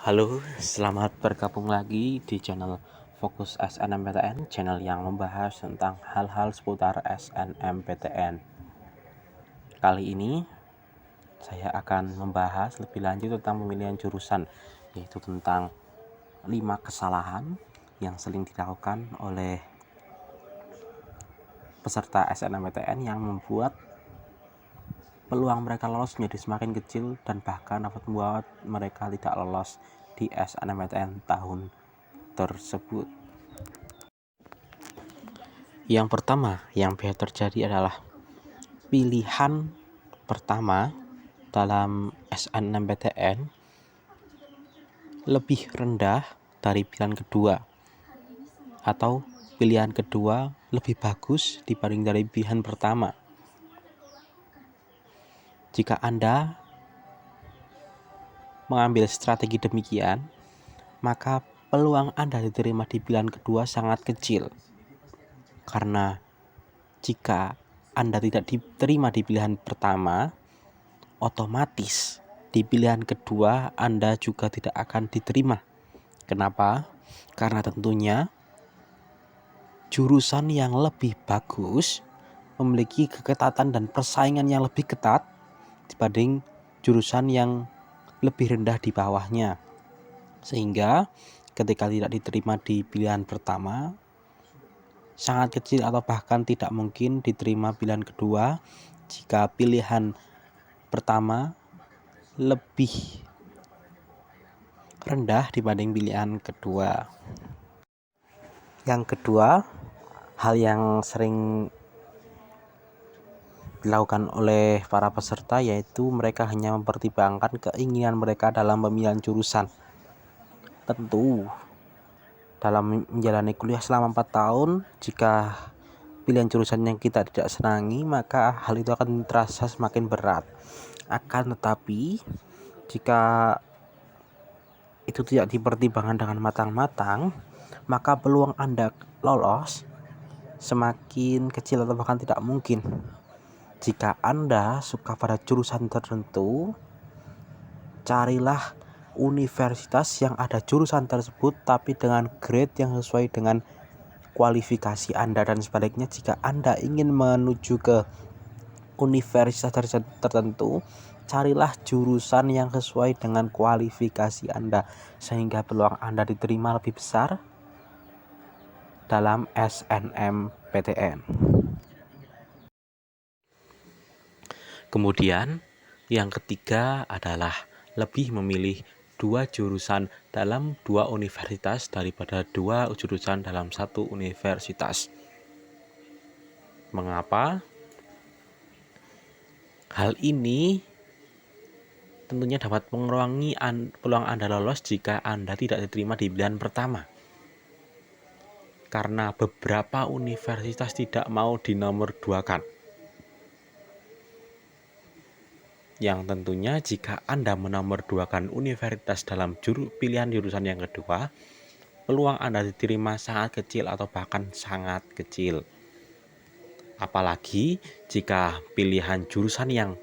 Halo, selamat bergabung lagi di channel Fokus SNMPTN, channel yang membahas tentang hal-hal seputar SNMPTN. Kali ini saya akan membahas lebih lanjut tentang pemilihan jurusan, yaitu tentang 5 kesalahan yang sering dilakukan oleh peserta SNMPTN yang membuat peluang mereka lolos menjadi semakin kecil dan bahkan dapat membuat mereka tidak lolos di SNMPTN tahun tersebut. Yang pertama yang biasa terjadi adalah pilihan pertama dalam SNMPTN lebih rendah dari pilihan kedua, atau pilihan kedua lebih bagus dibanding dari pilihan pertama. Jika Anda mengambil strategi demikian, maka peluang Anda diterima di pilihan kedua sangat kecil. Karena jika Anda tidak diterima di pilihan pertama, otomatis di pilihan kedua Anda juga tidak akan diterima. Kenapa? Karena tentunya jurusan yang lebih bagus memiliki keketatan dan persaingan yang lebih ketat dibanding jurusan yang lebih rendah di bawahnya. Sehingga ketika tidak diterima di pilihan pertama, sangat kecil atau bahkan tidak mungkin diterima pilihan kedua jika pilihan pertama lebih rendah dibanding pilihan kedua. Yang kedua, hal yang sering dilakukan oleh para peserta yaitu mereka hanya mempertimbangkan keinginan mereka dalam pemilihan jurusan. Tentu dalam menjalani kuliah selama 4 tahun, jika pilihan jurusan yang kita tidak senangi, maka hal itu akan terasa semakin berat. Akan tetapi jika itu tidak dipertimbangkan dengan matang-matang, maka peluang Anda lolos semakin kecil atau bahkan tidak mungkin. Jika Anda suka pada jurusan tertentu, carilah universitas yang ada jurusan tersebut tapi dengan grade yang sesuai dengan kualifikasi Anda, dan sebaliknya jika Anda ingin menuju ke universitas tertentu, carilah jurusan yang sesuai dengan kualifikasi Anda sehingga peluang Anda diterima lebih besar dalam SNMPTN. Kemudian yang ketiga adalah lebih memilih 2 jurusan dalam 2 universitas daripada 2 jurusan dalam 1 universitas. Mengapa? Hal ini tentunya dapat mengurangi peluang Anda lolos jika Anda tidak diterima di pilihan pertama. Karena beberapa universitas tidak mau dinomorduakan. Yang tentunya jika Anda menomorduakan universitas dalam pilihan jurusan yang kedua, peluang Anda diterima sangat kecil atau bahkan sangat kecil. Apalagi jika pilihan jurusan yang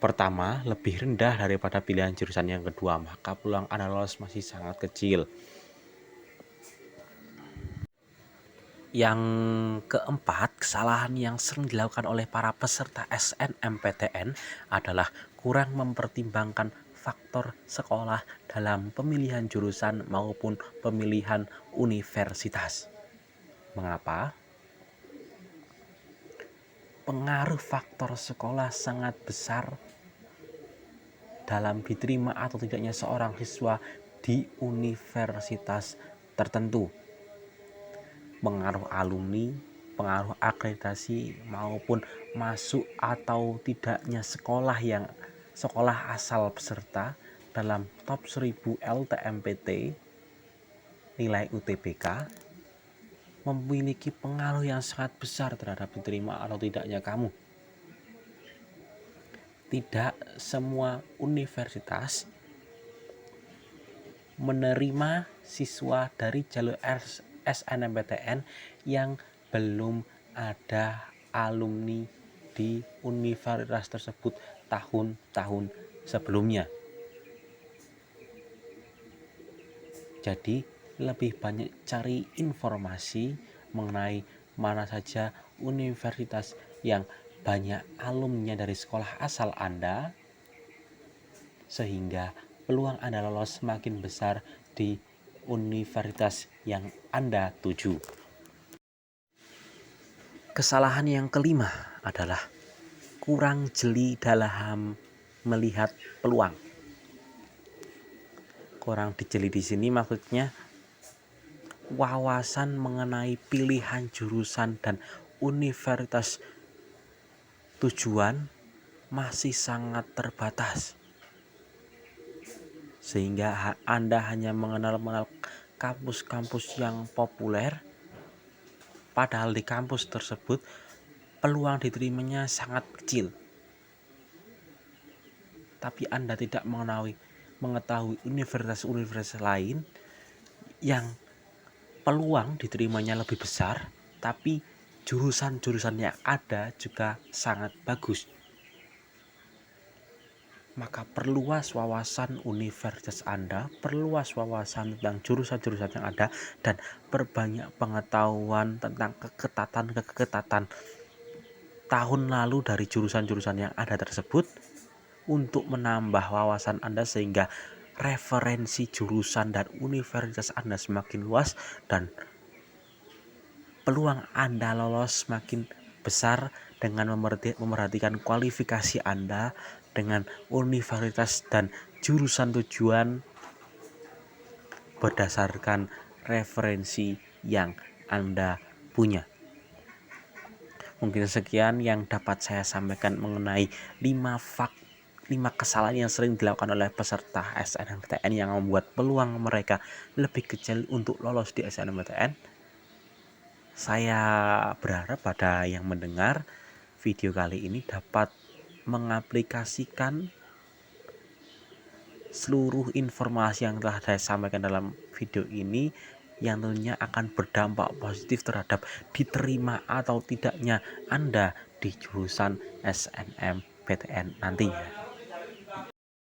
pertama lebih rendah daripada pilihan jurusan yang kedua, maka peluang Anda lolos masih sangat kecil. Yang keempat, kesalahan yang sering dilakukan oleh para peserta SNMPTN adalah kurang mempertimbangkan faktor sekolah dalam pemilihan jurusan maupun pemilihan universitas. Mengapa? Pengaruh faktor sekolah sangat besar dalam diterima atau tidaknya seorang siswa di universitas tertentu. Pengaruh alumni, pengaruh akreditasi maupun masuk atau tidaknya sekolah asal peserta dalam top 1000 LTMPT nilai UTBK memiliki pengaruh yang sangat besar terhadap diterima atau tidaknya kamu. Tidak semua universitas menerima siswa dari jalur SNMPTN yang belum ada alumni di universitas tersebut tahun-tahun sebelumnya. Jadi lebih banyak cari informasi mengenai mana saja universitas yang banyak alumninya dari sekolah asal Anda, sehingga peluang Anda lolos semakin besar di universitas yang Anda tuju. Kesalahan yang kelima adalah kurang jeli dalam melihat peluang. Kurang dijeli di sini maksudnya wawasan mengenai pilihan jurusan dan universitas tujuan masih sangat terbatas, sehingga Anda hanya mengenal kampus-kampus yang populer, padahal di kampus tersebut peluang diterimanya sangat kecil. Tapi Anda tidak mengetahui universitas-universitas lain yang peluang diterimanya lebih besar, tapi jurusan-jurusan yang ada juga sangat bagus. Maka perluas wawasan universitas Anda, perluas wawasan tentang jurusan-jurusan yang ada, dan perbanyak pengetahuan tentang keketatan tahun lalu dari jurusan-jurusan yang ada tersebut untuk menambah wawasan Anda, sehingga referensi jurusan dan universitas Anda semakin luas dan peluang Anda lolos semakin besar dengan memerhatikan kualifikasi Anda dengan universitas dan jurusan tujuan berdasarkan referensi yang Anda punya. Mungkin sekian yang dapat saya sampaikan mengenai 5 kesalahan yang sering dilakukan oleh peserta SNMPTN yang membuat peluang mereka lebih kecil untuk lolos di SNMPTN. Saya berharap pada yang mendengar video kali ini dapat mengaplikasikan seluruh informasi yang telah saya sampaikan dalam video ini, yang tentunya akan berdampak positif terhadap diterima atau tidaknya Anda di jurusan SNMPTN nantinya.